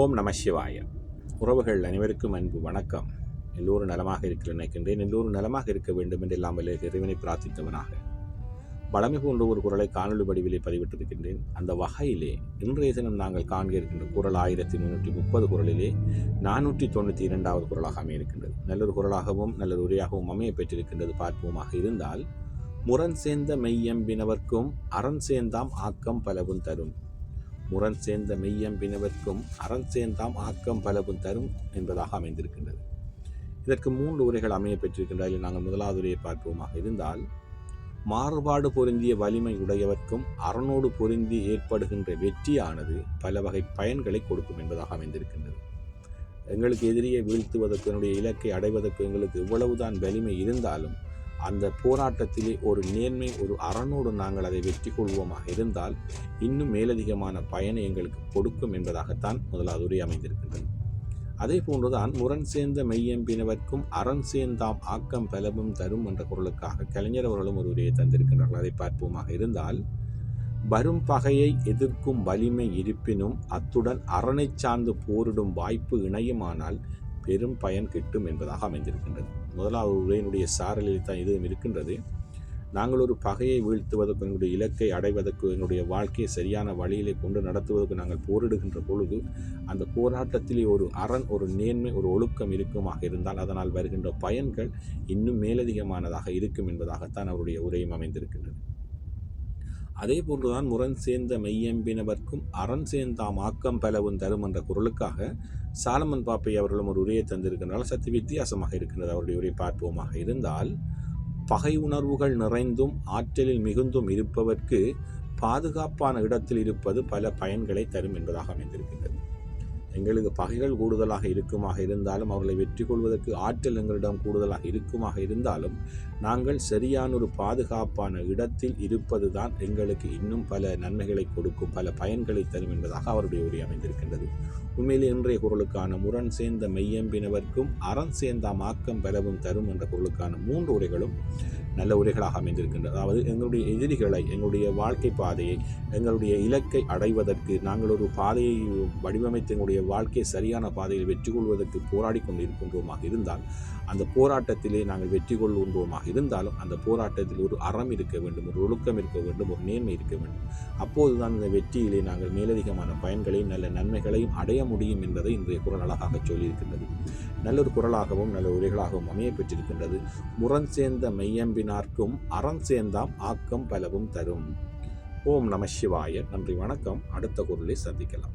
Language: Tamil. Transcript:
ஓம் நம சிவாய. உறவுகள் அனைவருக்கும் அன்பு வணக்கம். எல்லோரும் நலமாக இருக்க நினைக்கின்றேன். எல்லோரும் நலமாக இருக்க வேண்டும் என்று எல்லாம் வல்ல இறைவனை பிரார்த்தித்தவனாக வளமை போன்ற ஒரு குரலை காணொலி வடிவிலே பதிவிட்டிருக்கின்றேன். அந்த வகையிலே இன்றைய தினம் நாங்கள் காண்க இருக்கின்ற குரல் 1330 குரலிலே 492வது குரலாக அமையிருக்கின்றது. நல்லொரு குரலாகவும் நல்லொரு உரையாகவும் அமைய பெற்றிருக்கின்றது. பார்ப்போமாக இருந்தால், முரண் சேர்ந்த மெய்யம்பினவர்க்கும் அரண் சேர்ந்தாம் ஆக்கம் பலவும் தரும். முரண் சேர்ந்த மெய்யம்பினவர்க்கும் அரண் சேர்ந்தாம் ஆக்கம் பலவும் தரும் என்பதாக அமைந்திருக்கின்றது. இதற்கு 3 உரைகள் அமைய பெற்றிருக்கின்றன. நாங்கள் முதலாவது உரையை பார்ப்போமாக இருந்தால், மாறுபாடு பொருந்திய வலிமை உடையவர்க்கும் அரணோடு பொருந்தி ஏற்படுகின்ற வெற்றியானது பல வகை பயன்களை கொடுக்கும் என்பதாக அமைந்திருக்கின்றது. எங்களுக்கு எதிரியை வீழ்த்துவதற்கு, என்னுடைய இலக்கை அடைவதற்கு எங்களுக்கு எவ்வளவுதான் வலிமை இருந்தாலும் அந்த போராட்டத்திலே ஒரு நேர்மை, ஒரு அரணோடு நாங்கள் அதை வெற்றி கொள்வோமாக இருந்தால் இன்னும் மேலதிகமான பயனை எங்களுக்கு கொடுக்கும் என்பதாகத்தான் முதலாவது உரை அமைந்திருக்கின்றது. அதே போன்றுதான் முரண் சேர்ந்த மெய்யம்பினவர்க்கும் அரண் சேர்ந்தாம் ஆக்கம் பலவும் தரும் என்ற குரலுக்காக கலைஞர் அவர்களும் ஒரு உரையை தந்திருக்கின்றார்கள். அதை பார்ப்போமாக இருந்தால், வரும் பகையை எதிர்க்கும் வலிமை இருப்பினும் அத்துடன் அரணை சார்ந்து போரிடும் வாய்ப்பு இணையுமானால் பெரும் பயன் கிட்டும் என்பதாக அமைந்திருக்கின்றது. முதலாவது உரையினுடைய சாரலில் தான் இதுவும் இருக்கின்றது. நாங்கள் ஒரு பகையை வீழ்த்துவதற்கு, எங்களுடைய இலக்கை அடைவதற்கு, என்னுடைய வாழ்க்கையை சரியான வழியிலே கொண்டு நடத்துவதற்கு நாங்கள் போரிடுகின்ற பொழுது அந்த போராட்டத்திலே ஒரு அரண், ஒரு நேர்மை, ஒரு ஒழுக்கம் இருக்குமாக இருந்தால் அதனால் வருகின்ற பயன்கள் இன்னும் மேலதிகமானதாக இருக்கும் என்பதாகத்தான் அவருடைய உரையும் அமைந்திருக்கின்றது. அதே போன்றுதான் முரண் சேர்ந்த மெய்யம்பினவர்க்கும் அரண் சேர்ந்தாம் ஆக்கம் பலவும் தரும் என்ற குரலுக்காக சாலமன் பாப்பை அவர்களும் ஒரு உரையை தந்திருக்கின்றால் சற்று வித்தியாசமாக இருக்கின்றது. அவருடைய உரை பார்ப்போமாக இருந்தால், பகை உணர்வுகள் நிறைந்தும் ஆற்றலில் மிகுந்தும் இருப்பவர்க்கு பாதுகாப்பான இடத்தில் இருப்பது பல பயன்களை தரும் என்பதாக அமைந்திருக்கின்றது. எங்களுக்கு பகைகள் கூடுதலாக இருக்குமாக இருந்தாலும், அவர்களை வெற்றி கொள்வதற்கு ஆற்றல் எங்களிடம் கூடுதலாக இருக்குமாக இருந்தாலும், நாங்கள் சரியான ஒரு பாதுகாப்பான இடத்தில் இருப்பது தான் எங்களுக்கு இன்னும் பல நன்மைகளை கொடுக்கும், பல பயன்களை தரும் என்பதாக அவருடைய உரை அமைந்திருக்கின்றது. உண்மையிலே இன்றைய குரலுக்கான முரண் சேர்ந்த மெய்யம்பினவர்க்கும் அரண் சேர்ந்தாம் ஆக்கம் பெறவும் தரும் என்ற குரலுக்கான 3 உரைகளும் நல்ல உரைகளாக அமைந்திருக்கின்றது. அதாவது எங்களுடைய எதிரிகளை, எங்களுடைய வாழ்க்கை பாதையை, எங்களுடைய இலக்கை அடைவதற்கு நாங்கள் ஒரு பாதையை வடிவமைத்து எங்களுடைய வாழ்க்கையை சரியான பாதையில் வெற்றி கொள்வதற்கு போராடி கொண்டிருக்கின்றோமாக இருந்தால், அந்த போராட்டத்திலே நாங்கள் வெற்றி கொள்கின்றோமாக இருந்தாலும் அந்த போராட்டத்தில் ஒரு அறம் இருக்க வேண்டும், ஒரு ஒழுக்கம் இருக்க வேண்டும், ஒரு நேர்மை இருக்க வேண்டும். அப்போதுதான் இந்த வெற்றியிலே நாங்கள் மேலதிகமான பயன்களையும் நல்ல நன்மைகளையும் அடைய முடியும் என்பதை இன்றைய குரல் அழகாக சொல்லியிருக்கின்றது. நல்லொரு குரலாகவும் நல்ல உரைகளாகவும் அமைய பெற்றிருக்கின்றது. முரண் சேர்ந்த மெய்யம்பினார்க்கும் அரண் சேர்ந்தாம் ஆக்கம் பலவும் தரும். ஓம் நம சிவாய. நன்றி, வணக்கம். அடுத்த குரலை சந்திக்கலாம்.